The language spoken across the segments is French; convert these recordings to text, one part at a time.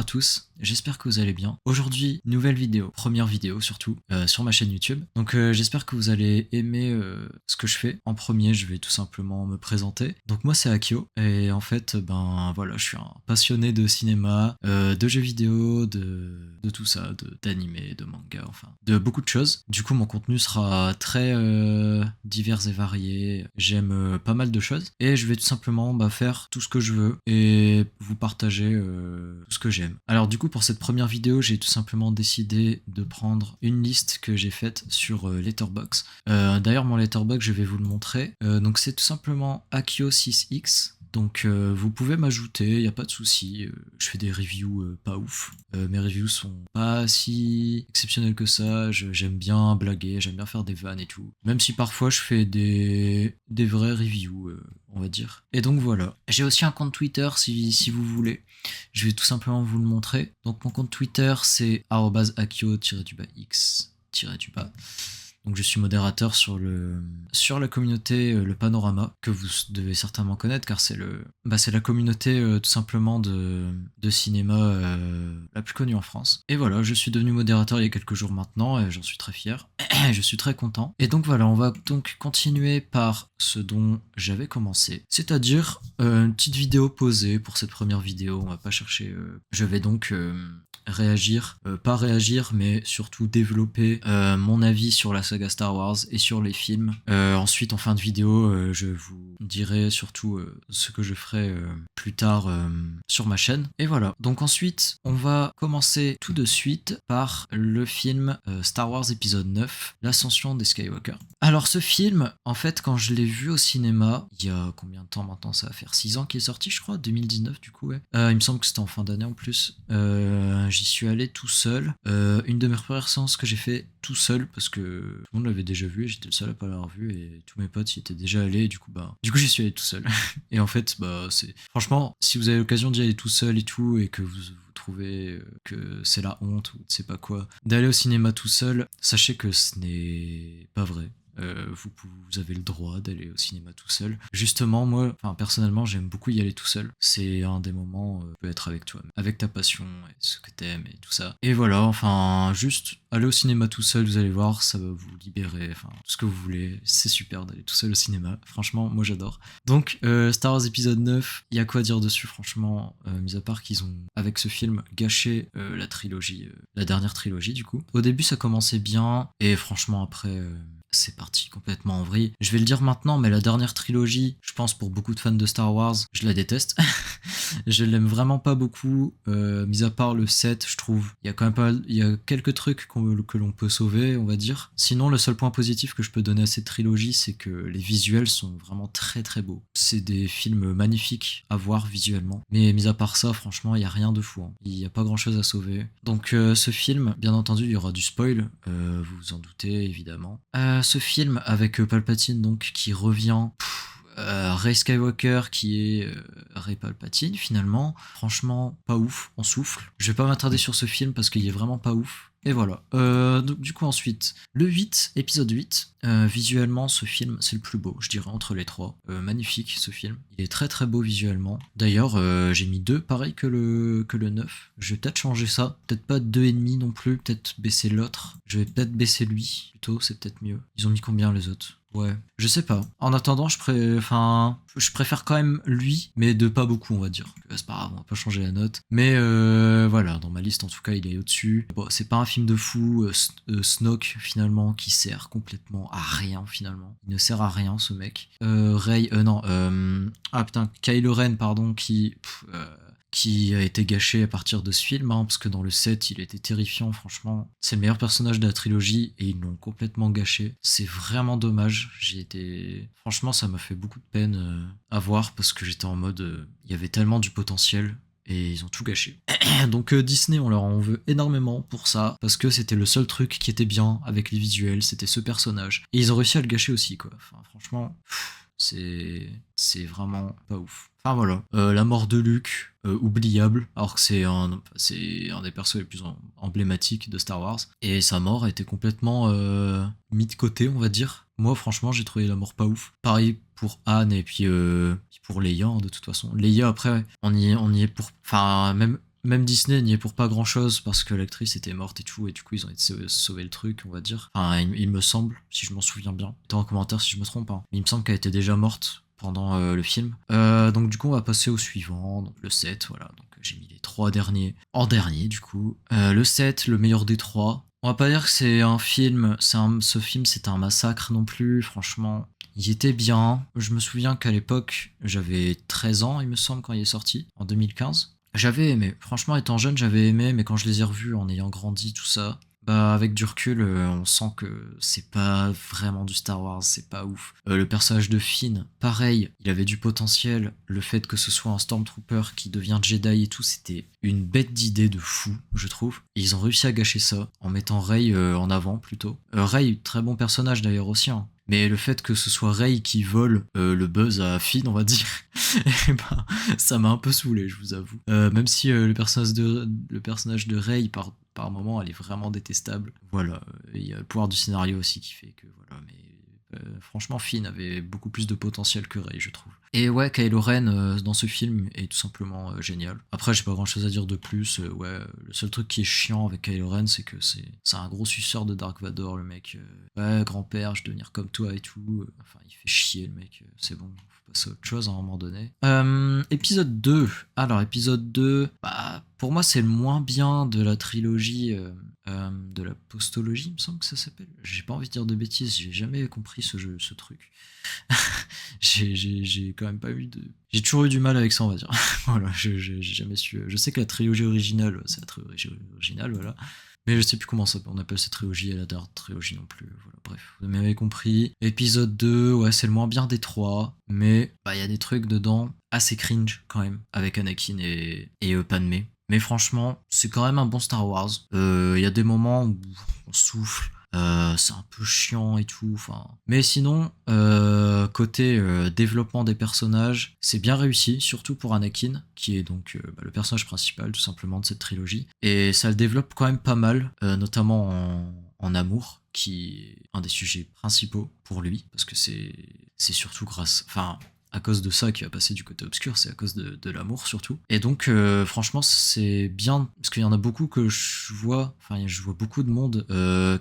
tous, j'espère que vous allez bien. Aujourd'hui, nouvelle vidéo, première vidéo surtout, sur ma chaîne YouTube. Donc j'espère que vous allez aimer ce que je fais. En premier, je vais tout simplement me présenter. Donc moi c'est Akio, et en fait, ben voilà, je suis un passionné de cinéma, de jeux vidéo, de tout ça, d'animé, de manga, enfin, de beaucoup de choses. Du coup, mon contenu sera très divers et varié. J'aime pas mal de choses, et je vais tout simplement faire tout ce que je veux et vous partager tout ce que j'aime. Alors du coup, pour cette première vidéo, j'ai tout simplement décidé de prendre une liste que j'ai faite sur Letterboxd. D'ailleurs, mon Letterboxd, je vais vous le montrer. Donc c'est tout simplement Akio6x. Donc vous pouvez m'ajouter, il n'y a pas de souci. Je fais des reviews pas ouf. Mes reviews sont pas si exceptionnelles que ça. J'aime bien blaguer, j'aime bien faire des vannes et tout. Même si parfois je fais des vrais reviews, on va dire. Et donc voilà. J'ai aussi un compte Twitter si vous voulez. Je vais tout simplement vous le montrer. Donc mon compte Twitter c'est @akio-x-. Donc je suis modérateur sur la communauté Le Panorama, que vous devez certainement connaître, car c'est la communauté tout simplement de cinéma la plus connue en France. Et voilà, je suis devenu modérateur il y a quelques jours maintenant, et j'en suis très fier. Je suis très content. Et donc voilà, on va donc continuer par ce dont j'avais commencé, c'est-à-dire une petite vidéo posée pour cette première vidéo. On va pas chercher. Je vais donc réagir, pas réagir, mais surtout développer mon avis sur la saga Star Wars et sur les films. Ensuite, en fin de vidéo, je vous dirai surtout ce que je ferai plus tard sur ma chaîne. Et voilà. Donc ensuite, on va commencer tout de suite par le film Star Wars épisode 9, l'ascension des Skywalker. Alors ce film, en fait, quand je l'ai vu au cinéma, il y a combien de temps maintenant? Ça va faire 6 ans qu'il est sorti, je crois, 2019 du coup, ouais. Il me semble que c'était en fin d'année en plus. J'y suis allé tout seul. Une de mes premières séances que j'ai fait tout seul, parce que tout le monde l'avait déjà vu et j'étais le seul à pas l'avoir vu, et tous mes potes y étaient déjà allés, et du coup j'y suis allé tout seul. Et en fait, c'est franchement, si vous avez l'occasion d'y aller tout seul et tout, et que vous trouvez que c'est la honte ou je sais pas quoi d'aller au cinéma tout seul, sachez que ce n'est pas vrai. Vous avez le droit d'aller au cinéma tout seul. Justement, moi, personnellement, j'aime beaucoup y aller tout seul. C'est un des moments où tu peux être avec toi, avec ta passion et ce que t'aimes et tout ça. Et voilà, juste aller au cinéma tout seul, vous allez voir, ça va vous libérer, tout ce que vous voulez. C'est super d'aller tout seul au cinéma. Franchement, moi j'adore. Donc, Star Wars épisode 9, il y a quoi dire dessus, franchement, mis à part qu'ils ont, avec ce film, gâché la trilogie, la dernière trilogie du coup. Au début, ça commençait bien, et franchement, après... c'est parti complètement en vrille. Je vais le dire maintenant, mais la dernière trilogie, je pense pour beaucoup de fans de Star Wars, je la déteste. Je l'aime vraiment pas beaucoup, mis à part le 7, je trouve. Il y a quand même il y a quelques trucs que l'on peut sauver, on va dire. Sinon, le seul point positif que je peux donner à cette trilogie, c'est que les visuels sont vraiment très très beaux. C'est des films magnifiques à voir visuellement. Mais mis à part ça, franchement, il y a rien de fou, hein. Il y a pas grand chose à sauver. Donc ce film, bien entendu, il y aura du spoil, vous vous en doutez évidemment. Ce film avec Palpatine donc qui revient, Rey Skywalker qui est Rey Palpatine finalement, franchement pas ouf, on souffle. Je vais pas m'attarder sur ce film parce qu'il est vraiment pas ouf. Et voilà. Donc, du coup ensuite, le 8, épisode 8, visuellement ce film c'est le plus beau, je dirais, entre les trois. Magnifique ce film, il est très très beau visuellement. D'ailleurs j'ai mis 2 pareil que le 9. Je vais peut-être changer ça, peut-être pas 2,5 non plus, peut-être baisser l'autre. Je vais peut-être baisser lui plutôt, c'est peut-être mieux. Ils ont mis combien les autres? Ouais, je sais pas. En attendant, je préfère quand même lui, mais de pas beaucoup, on va dire. C'est pas grave, on va pas changer la note. Mais voilà, dans ma liste, en tout cas, il est au-dessus. Bon, c'est pas un film de fou. Snoke, finalement, qui sert complètement à rien, finalement. Il ne sert à rien, ce mec. Kylo Ren, pardon, qui a été gâché à partir de ce film, hein, parce que dans le 7, il était terrifiant, franchement. C'est le meilleur personnage de la trilogie, et ils l'ont complètement gâché. C'est vraiment dommage. Franchement, ça m'a fait beaucoup de peine à voir, parce que j'étais en mode... il y avait tellement du potentiel, et ils ont tout gâché. Donc Disney, on leur en veut énormément pour ça, parce que c'était le seul truc qui était bien avec les visuels, c'était ce personnage. Et ils ont réussi à le gâcher aussi, quoi. Franchement... c'est vraiment pas ouf. Voilà. La mort de Luke, oubliable, alors que c'est un des persos les plus emblématiques de Star Wars. Et sa mort a été complètement mis de côté, on va dire. Moi, franchement, j'ai trouvé la mort pas ouf. Pareil pour Anne et puis pour Leia, hein, de toute façon. Leia, après, on y est pour... même Disney n'y est pour pas grand chose parce que l'actrice était morte et tout, et du coup ils ont essayé de sauver le truc, on va dire. Enfin, il me semble, si je m'en souviens bien. Mettez en commentaire si je me trompe, hein. Mais il me semble qu'elle était déjà morte pendant le film. Donc du coup on va passer au suivant, donc le 7, voilà. Donc j'ai mis les 3 derniers en dernier du coup. Le 7, le meilleur des 3. On va pas dire que c'est un film, ce film c'est un massacre non plus, franchement. Il était bien. Je me souviens qu'à l'époque, j'avais 13 ans, il me semble, quand il est sorti, en 2015. J'avais aimé. Franchement, étant jeune, j'avais aimé, mais quand je les ai revus en ayant grandi, tout ça, bah, avec du recul, on sent que c'est pas vraiment du Star Wars, c'est pas ouf. Le personnage de Finn, pareil, il avait du potentiel. Le fait que ce soit un Stormtrooper qui devient Jedi et tout, c'était une bête d'idée de fou, je trouve. Et ils ont réussi à gâcher ça en mettant Rey en avant plutôt. Rey, très bon personnage d'ailleurs aussi, hein. Mais le fait que ce soit Rey qui vole le buzz à Finn, on va dire, eh ben, ça m'a un peu saoulé, je vous avoue. Même si le personnage de Rey, par moment, elle est vraiment détestable. Voilà, il y a le pouvoir du scénario aussi qui fait que voilà, mais franchement, Finn avait beaucoup plus de potentiel que Rey, je trouve. Et ouais, Kylo Ren dans ce film est tout simplement génial. Après, j'ai pas grand chose à dire de plus. Ouais, le seul truc qui est chiant avec Kylo Ren, c'est que c'est un gros suceur de Dark Vador, le mec. Ouais, grand-père, je vais devenir comme toi et tout. Enfin, il fait chier, le mec. C'est bon, faut passer à autre chose à un moment donné. Épisode 2. Alors, épisode 2, bah, pour moi, c'est le moins bien de la trilogie de la postologie, il me semble que ça s'appelle. J'ai pas envie de dire de bêtises, j'ai jamais compris ce truc. j'ai quand même pas eu de. J'ai toujours eu du mal avec ça, on va dire. Voilà, j'ai jamais su. Je sais que la trilogie originale, c'est la trilogie originale, voilà. Mais je sais plus comment on appelle cette trilogie, et la dernière trilogie non plus. Voilà, bref, vous m'avez compris. Épisode 2, ouais, c'est le moins bien des 3, mais bah, y a des trucs dedans assez cringe quand même, avec Anakin et Padmé. Mais franchement, c'est quand même un bon Star Wars. Il y a des moments où on souffle. C'est un peu chiant et tout. Enfin, mais sinon, côté développement des personnages, c'est bien réussi, surtout pour Anakin, qui est donc bah, le personnage principal tout simplement de cette trilogie. Et ça le développe quand même pas mal, notamment en amour, qui est un des sujets principaux pour lui, parce que c'est surtout grâce. Enfin, à cause de ça qui va passer du côté obscur, c'est à cause de l'amour surtout. Et donc franchement c'est bien, parce qu'il y en a beaucoup que je vois beaucoup de monde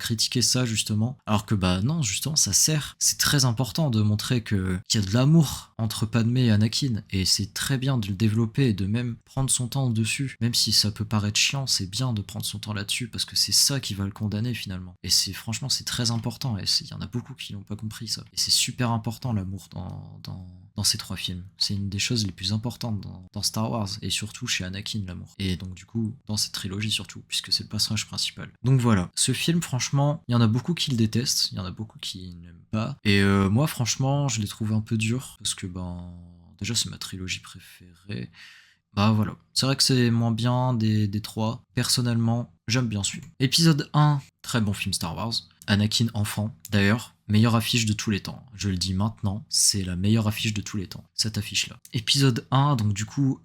critiquer ça justement, alors que bah non, justement ça sert, c'est très important de montrer qu'il y a de l'amour entre Padmé et Anakin, et c'est très bien de le développer et de même prendre son temps dessus, même si ça peut paraître chiant, c'est bien de prendre son temps là-dessus, parce que c'est ça qui va le condamner finalement. Et franchement c'est très important, et il y en a beaucoup qui n'ont pas compris ça. Et c'est super important l'amour dans ces 3 films. C'est une des choses les plus importantes dans Star Wars, et surtout chez Anakin, l'amour. Et donc du coup, dans cette trilogie surtout, puisque c'est le personnage principal. Donc voilà, ce film, franchement, il y en a beaucoup qui le détestent, il y en a beaucoup qui n'aiment pas. Et moi, franchement, je l'ai trouvé un peu dur, parce que ben, déjà c'est ma trilogie préférée. Bah voilà, c'est vrai que c'est moins bien des 3. Personnellement, j'aime bien celui-là. Épisode 1, très bon film Star Wars. Anakin enfant, d'ailleurs, meilleure affiche de tous les temps. Je le dis maintenant, c'est la meilleure affiche de tous les temps, cette affiche-là. Épisode 1, donc du coup,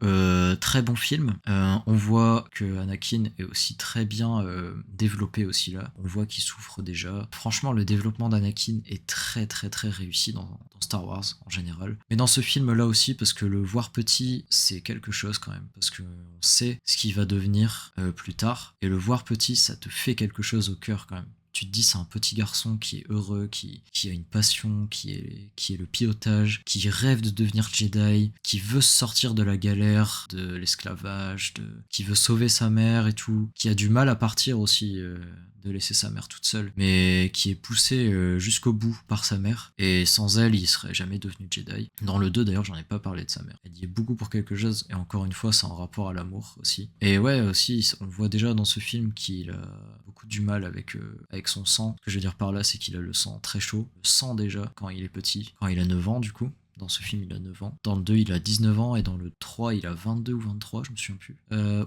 très bon film. On voit que Anakin est aussi très bien développé aussi là. On voit qu'il souffre déjà. Franchement, le développement d'Anakin est très très très réussi dans Star Wars en général. Mais dans ce film-là aussi, parce que le voir petit, c'est quelque chose quand même. Parce qu'on sait ce qu'il va devenir plus tard. Et le voir petit, ça te fait quelque chose au cœur quand même. Tu te dis c'est un petit garçon qui est heureux, qui a une passion, qui est le pilotage, qui rêve de devenir Jedi, qui veut sortir de la galère, de l'esclavage, qui veut sauver sa mère et tout, qui a du mal à partir aussi de laisser sa mère toute seule, mais qui est poussé jusqu'au bout par sa mère, et sans elle, il serait jamais devenu Jedi. Dans le 2, d'ailleurs, j'en ai pas parlé de sa mère. Elle y est beaucoup pour quelque chose, et encore une fois, c'est en rapport à l'amour aussi. Et ouais, aussi, on voit déjà dans ce film qu'il a beaucoup du mal avec son sang. Ce que je veux dire par là, c'est qu'il a le sang très chaud. Le sang déjà, quand il est petit, quand il a 9 ans du coup. Dans ce film, il a 9 ans. Dans le 2, il a 19 ans. Et dans le 3, il a 22 ou 23, je me souviens plus.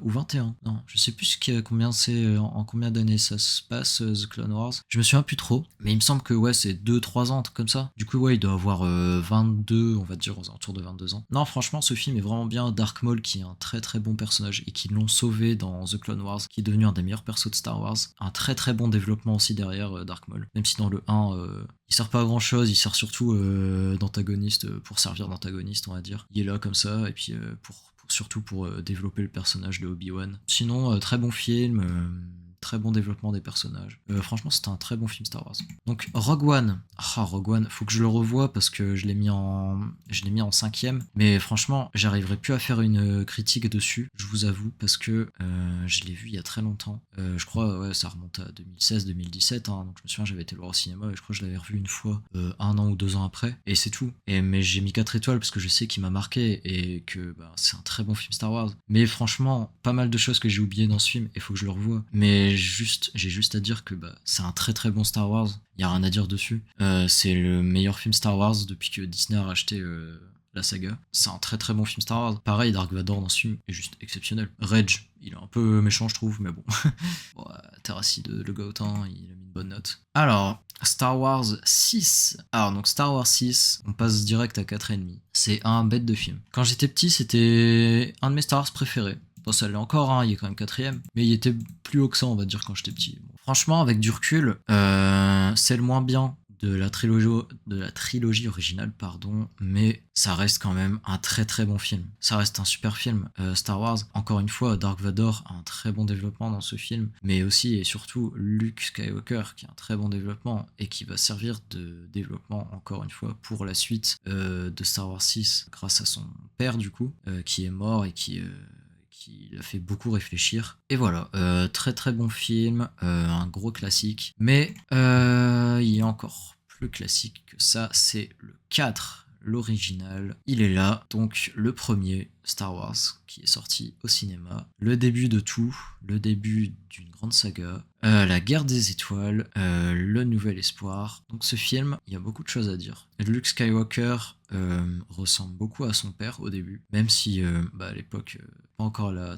Ou 21. Non, je sais plus combien c'est, en combien d'années ça se passe, The Clone Wars. Je me souviens plus trop. Mais il me semble que ouais, c'est 2-3 ans, un truc comme ça. Du coup, ouais, il doit avoir 22, on va dire, autour de 22 ans. Non, franchement, ce film est vraiment bien. Dark Maul, qui est un très très bon personnage et qui l'ont sauvé dans The Clone Wars, qui est devenu un des meilleurs persos de Star Wars. Un très très bon développement aussi derrière Dark Maul. Même si dans le 1, il sert pas à grand chose, il sert surtout d'antagoniste, pour servir d'antagoniste, on va dire. Il est là comme ça, et puis pour surtout pour développer le personnage de Obi-Wan. Sinon, très bon film, très bon développement des personnages. Franchement, c'était un très bon film Star Wars. Donc Rogue One, Rogue One, faut que je le revoie parce que je l'ai mis en cinquième. Mais franchement, j'arriverai plus à faire une critique dessus, je vous avoue, parce que je l'ai vu il y a très longtemps. Je crois, ouais, ça remonte à 2016-2017. Hein, donc je me souviens, j'avais été le voir au cinéma et je crois que je l'avais revu une fois, 1 an ou 2 ans après. Et c'est tout. Mais j'ai mis 4 étoiles parce que je sais qu'il m'a marqué et que c'est un très bon film Star Wars. Mais franchement, pas mal de choses que j'ai oubliées dans ce film et faut que je le revoie. Mais j'ai juste à dire que c'est un très très bon Star Wars. Il y a rien à dire dessus. C'est le meilleur film Star Wars depuis que Disney a racheté la saga. C'est un très très bon film Star Wars. Pareil, Dark Vador dans ce film est juste exceptionnel. Reg, il est un peu méchant je trouve, mais bon. Terracide, le goat, hein, il a mis une bonne note. Alors, Star Wars 6. Alors donc Star Wars 6, on passe direct à 4,5. C'est un bête de film. Quand j'étais petit, c'était un de mes Star Wars préférés. Bon, ça l'est encore, hein, il est quand même 4ème, mais il était plus haut que ça, on va dire, quand j'étais petit. Bon, franchement, avec du recul, c'est le moins bien de la trilogie originale, pardon, mais ça reste quand même un très très bon film. Ça reste un super film. Star Wars, encore une fois, Dark Vador a un très bon développement dans ce film, mais aussi et surtout Luke Skywalker qui a un très bon développement et qui va servir de développement, encore une fois, pour la suite de Star Wars 6, grâce à son père, du coup, qui est mort et qui l'a fait beaucoup réfléchir. Et voilà, très très bon film, un gros classique. Mais il y a encore plus classique que ça, c'est le 4, l'original. Il est là, donc le premier Star Wars qui est sorti au cinéma. Le début de tout, le début d'une grande saga, la guerre des étoiles, le nouvel espoir. Donc ce film, il y a beaucoup de choses à dire. Luke Skywalker ressemble beaucoup à son père au début, même si à l'époque, pas encore la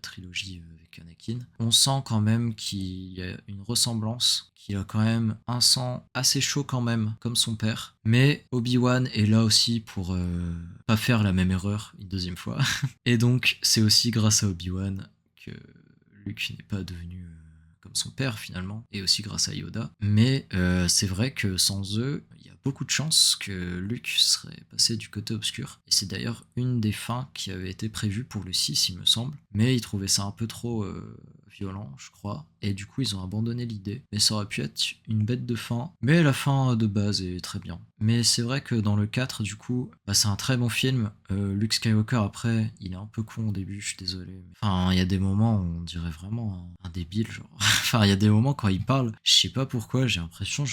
trilogie avec Anakin. On sent quand même qu'il y a une ressemblance, qu'il a quand même un sang assez chaud quand même, comme son père. Mais Obi-Wan est là aussi pour pas faire la même erreur une deuxième fois. Et donc c'est aussi grâce à Obi-Wan que Luke n'est pas devenu comme son père finalement, et aussi grâce à Yoda. Mais c'est vrai que sans eux, il y a beaucoup de chances que Luke serait passé du côté obscur. Et c'est d'ailleurs une des fins qui avait été prévue pour le 6, il me semble. Mais ils trouvaient ça un peu trop violent, je crois. Et du coup, ils ont abandonné l'idée. Mais ça aurait pu être une bête de fin. Mais la fin de base est très bien. Mais c'est vrai que dans le 4, du coup, c'est un très bon film. Luke Skywalker, après, il est un peu con au début, je suis désolé. Enfin, il y a des moments où on dirait vraiment un débile, genre. Enfin, il y a des moments quand il parle, je sais pas pourquoi, j'ai l'impression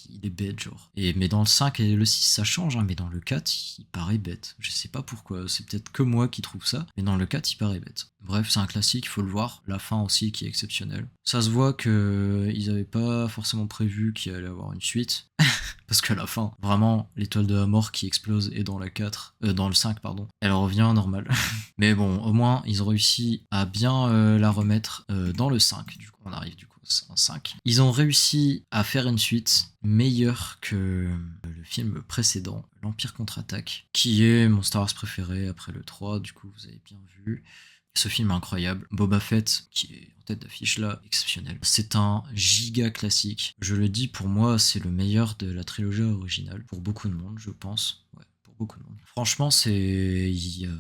il est bête, genre. Mais dans le 5 et le 6, ça change, hein, mais dans le 4, il paraît bête. Je sais pas pourquoi, c'est peut-être que moi qui trouve ça, mais dans le 4, il paraît bête. Bref, c'est un classique, il faut le voir. La fin aussi qui est exceptionnelle. Ça se voit que ils avaient pas forcément prévu qu'il allait avoir une suite. Parce qu'à la fin, vraiment, l'étoile de la mort qui explose est dans dans le 5, pardon. Elle revient normale. Mais bon, au moins, ils ont réussi à bien la remettre dans le 5. Du coup, on arrive du coup en 5. Ils ont réussi à faire une suite meilleure que le film précédent, l'Empire contre-attaque, qui est mon Star Wars préféré après le 3, du coup, vous avez bien vu. Ce film est incroyable. Boba Fett, qui est en tête d'affiche là, exceptionnel. C'est un giga classique. Je le dis, pour moi, c'est le meilleur de la trilogie originale. Pour beaucoup de monde, je pense. Ouais, pour beaucoup de monde. Franchement, il y a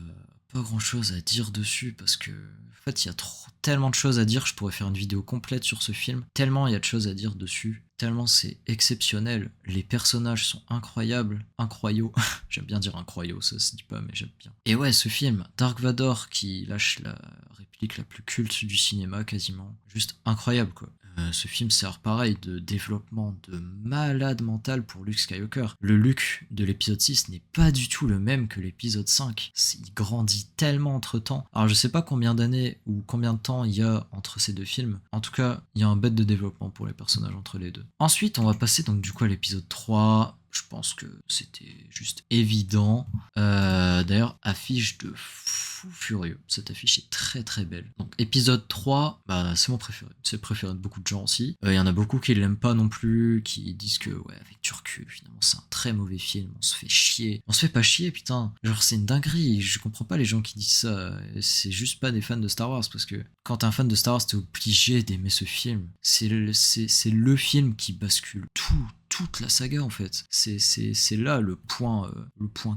pas grand chose à dire dessus parce que, en fait, il y a tellement de choses à dire. Je pourrais faire une vidéo complète sur ce film. Tellement il y a de choses à dire dessus. Tellement c'est exceptionnel. Les personnages sont incroyables. Incroyaux. J'aime bien dire incroyaux, ça se dit pas, mais j'aime bien. Et ouais, ce film, Dark Vador qui lâche la réplique la plus culte du cinéma quasiment. Juste incroyable, quoi. Ce film sert pareil de développement de malade mental pour Luke Skywalker. Le Luke de l'épisode 6 n'est pas du tout le même que l'épisode 5. Il grandit tellement entre temps. Alors je sais pas combien d'années ou combien de temps il y a entre ces deux films. En tout cas, il y a un bête de développement pour les personnages entre les deux. Ensuite, on va passer donc du coup à l'épisode 3. Je pense que c'était juste évident. D'ailleurs, affiche de fou furieux. Cette affiche est très très belle. Donc épisode 3, c'est mon préféré. C'est le préféré de beaucoup de gens aussi. Il y en a beaucoup qui l'aiment pas non plus, qui disent que ouais, avec du recul, finalement c'est un très mauvais film, on se fait chier. On se fait pas chier, putain. Genre c'est une dinguerie. Je comprends pas les gens qui disent ça. C'est juste pas des fans de Star Wars parce que quand t'es un fan de Star Wars, t'es obligé d'aimer ce film. C'est le film qui bascule tout toute la saga en fait. C'est là le point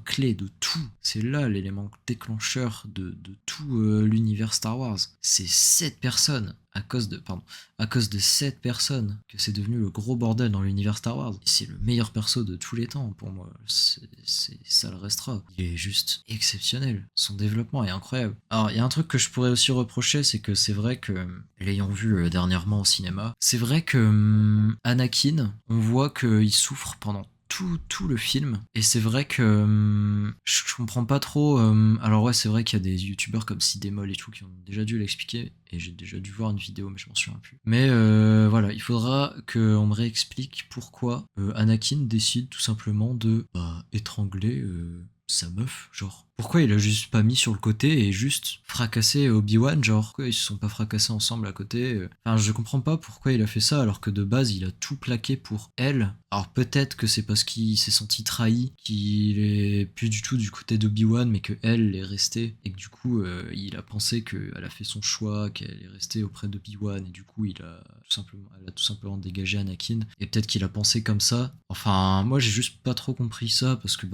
clé de tout. C'est là l'élément déclencheur de tout l'univers Star Wars. C'est cette personne à cause de cette personne que c'est devenu le gros bordel dans l'univers Star Wars. Et c'est le meilleur perso de tous les temps pour moi. Ça le restera. Il est juste exceptionnel. Son développement est incroyable. Alors, il y a un truc que je pourrais aussi reprocher, c'est que c'est vrai que, l'ayant vu dernièrement au cinéma, c'est vrai que Anakin, on voit qu'il souffre pendant tout le film, et c'est vrai que je comprends pas trop. Alors ouais, c'est vrai qu'il y a des youtubeurs comme Sidemol et tout qui ont déjà dû l'expliquer, et j'ai déjà dû voir une vidéo mais je m'en souviens plus. Mais voilà, il faudra qu'on me réexplique pourquoi Anakin décide tout simplement de étrangler sa meuf, genre. Pourquoi il a juste pas mis sur le côté et juste fracassé Obi-Wan, genre? Pourquoi ils se sont pas fracassés ensemble à côté? Enfin, je comprends pas pourquoi il a fait ça alors que de base il a tout plaqué pour elle. Alors peut-être que c'est parce qu'il s'est senti trahi, qu'il est plus du tout du côté d'Obi-Wan, mais que elle est restée, et que du coup il a pensé qu'elle a fait son choix, qu'elle est restée auprès d'Obi-Wan, et du coup elle a tout simplement dégagé Anakin, et peut-être qu'il a pensé comme ça. Enfin, moi j'ai juste pas trop compris ça, parce que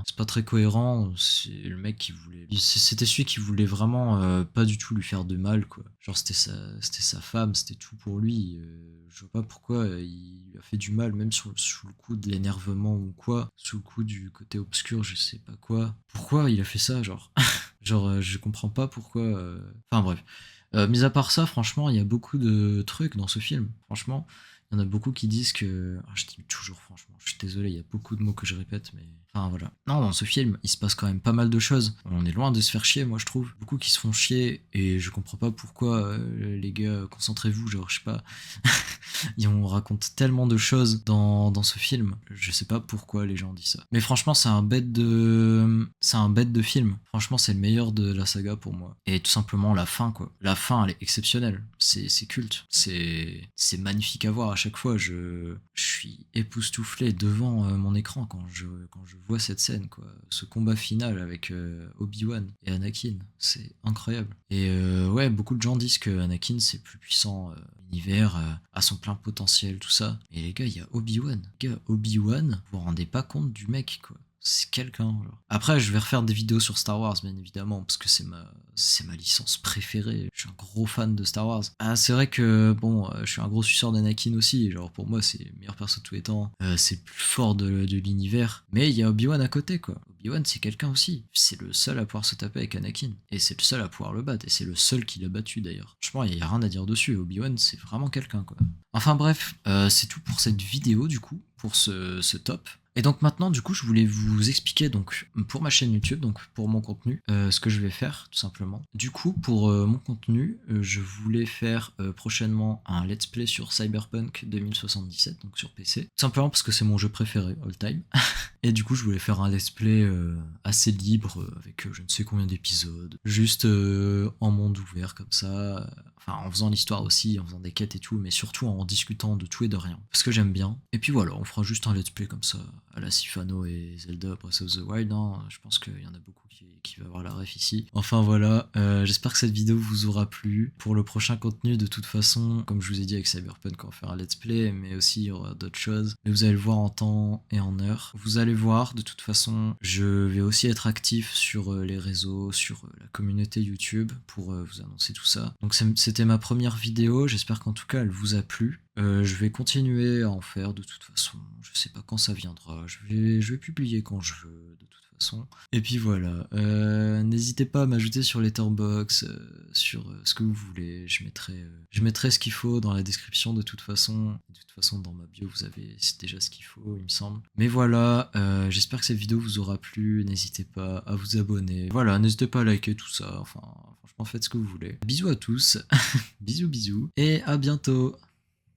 c'est pas très cohérent. C'est le mec qui voulait, c'était celui qui voulait vraiment pas du tout lui faire de mal, quoi. Genre c'était sa femme, c'était tout pour lui. Je vois pas pourquoi il lui a fait du mal, même sous le coup de l'énervement ou quoi, sous le coup du côté obscur, je sais pas quoi. Pourquoi il a fait ça, genre? Genre, je comprends pas pourquoi. Enfin bref. Mis à part ça, franchement, il y a beaucoup de trucs dans ce film. Franchement, il y en a beaucoup qui disent que. Je dis toujours franchement, je suis désolé, il y a beaucoup de mots que je répète, mais. Enfin voilà. Non, dans ce film, il se passe quand même pas mal de choses. On est loin de se faire chier, moi je trouve. Beaucoup qui se font chier, et je comprends pas pourquoi, les gars, concentrez-vous, genre, je sais pas. On raconte tellement de choses dans ce film. Je sais pas pourquoi les gens disent ça. Mais franchement, c'est un bête de film. Franchement, c'est le meilleur de la saga pour moi. Et tout simplement la fin, quoi. La fin, elle est exceptionnelle. C'est culte. C'est magnifique à voir à chaque fois. Je suis époustouflé devant mon écran quand je vois cette scène, quoi. Ce combat final avec Obi-Wan et Anakin, c'est incroyable. Et ouais, beaucoup de gens disent que Anakin c'est plus puissant, l'univers à son plein potentiel, tout ça. Et les gars, il y a Obi-Wan. Obi-Wan, vous vous rendez pas compte du mec, quoi. C'est quelqu'un, genre. Après, je vais refaire des vidéos sur Star Wars, bien évidemment, parce que c'est ma licence préférée. Je suis un gros fan de Star Wars. Ah, c'est vrai que, bon, je suis un gros suceur d'Anakin aussi. Genre, pour moi, c'est le meilleur perso de tous les temps. C'est le plus fort de l'univers. Mais il y a Obi-Wan à côté, quoi. Obi-Wan, c'est quelqu'un aussi. C'est le seul à pouvoir se taper avec Anakin. Et c'est le seul à pouvoir le battre. Et c'est le seul qui l'a battu, d'ailleurs. Franchement, il y a rien à dire dessus. Obi-Wan, c'est vraiment quelqu'un, quoi. Enfin bref, c'est tout pour cette vidéo, du coup, pour ce top. Et donc maintenant, du coup, je voulais vous expliquer, donc, pour ma chaîne YouTube, donc pour mon contenu, ce que je vais faire, tout simplement. Du coup, pour mon contenu, je voulais faire prochainement un let's play sur Cyberpunk 2077, donc sur PC. Tout simplement parce que c'est mon jeu préféré, all time. Et du coup, je voulais faire un let's play assez libre, avec je ne sais combien d'épisodes, juste en monde ouvert, comme ça. Enfin, en faisant l'histoire aussi, en faisant des quêtes et tout, mais surtout en discutant de tout et de rien. Parce que j'aime bien. Et puis voilà, on fera juste un let's play comme ça, à la Sifano et Zelda Breath of the Wild, hein. Je pense qu'il y en a beaucoup qui va avoir la ref ici. Enfin voilà, j'espère que cette vidéo vous aura plu. Pour le prochain contenu, de toute façon, comme je vous ai dit avec Cyberpunk, on va faire un let's play, mais aussi il y aura d'autres choses. Mais vous allez le voir en temps et en heure. Vous allez voir, de toute façon, je vais aussi être actif sur les réseaux, sur la communauté YouTube, pour vous annoncer tout ça. Donc c'était ma première vidéo, j'espère qu'en tout cas elle vous a plu. Je vais continuer à en faire de toute façon, je sais pas quand ça viendra, je vais publier quand je veux de toute façon. Et puis voilà, n'hésitez pas à m'ajouter sur Letterboxd, sur ce que vous voulez, je mettrai ce qu'il faut dans la description de toute façon. De toute façon dans ma bio vous avez déjà ce qu'il faut, il me semble. Mais voilà, j'espère que cette vidéo vous aura plu, n'hésitez pas à vous abonner. Voilà, n'hésitez pas à liker tout ça, enfin franchement faites ce que vous voulez. Bisous à tous, bisous, et à bientôt.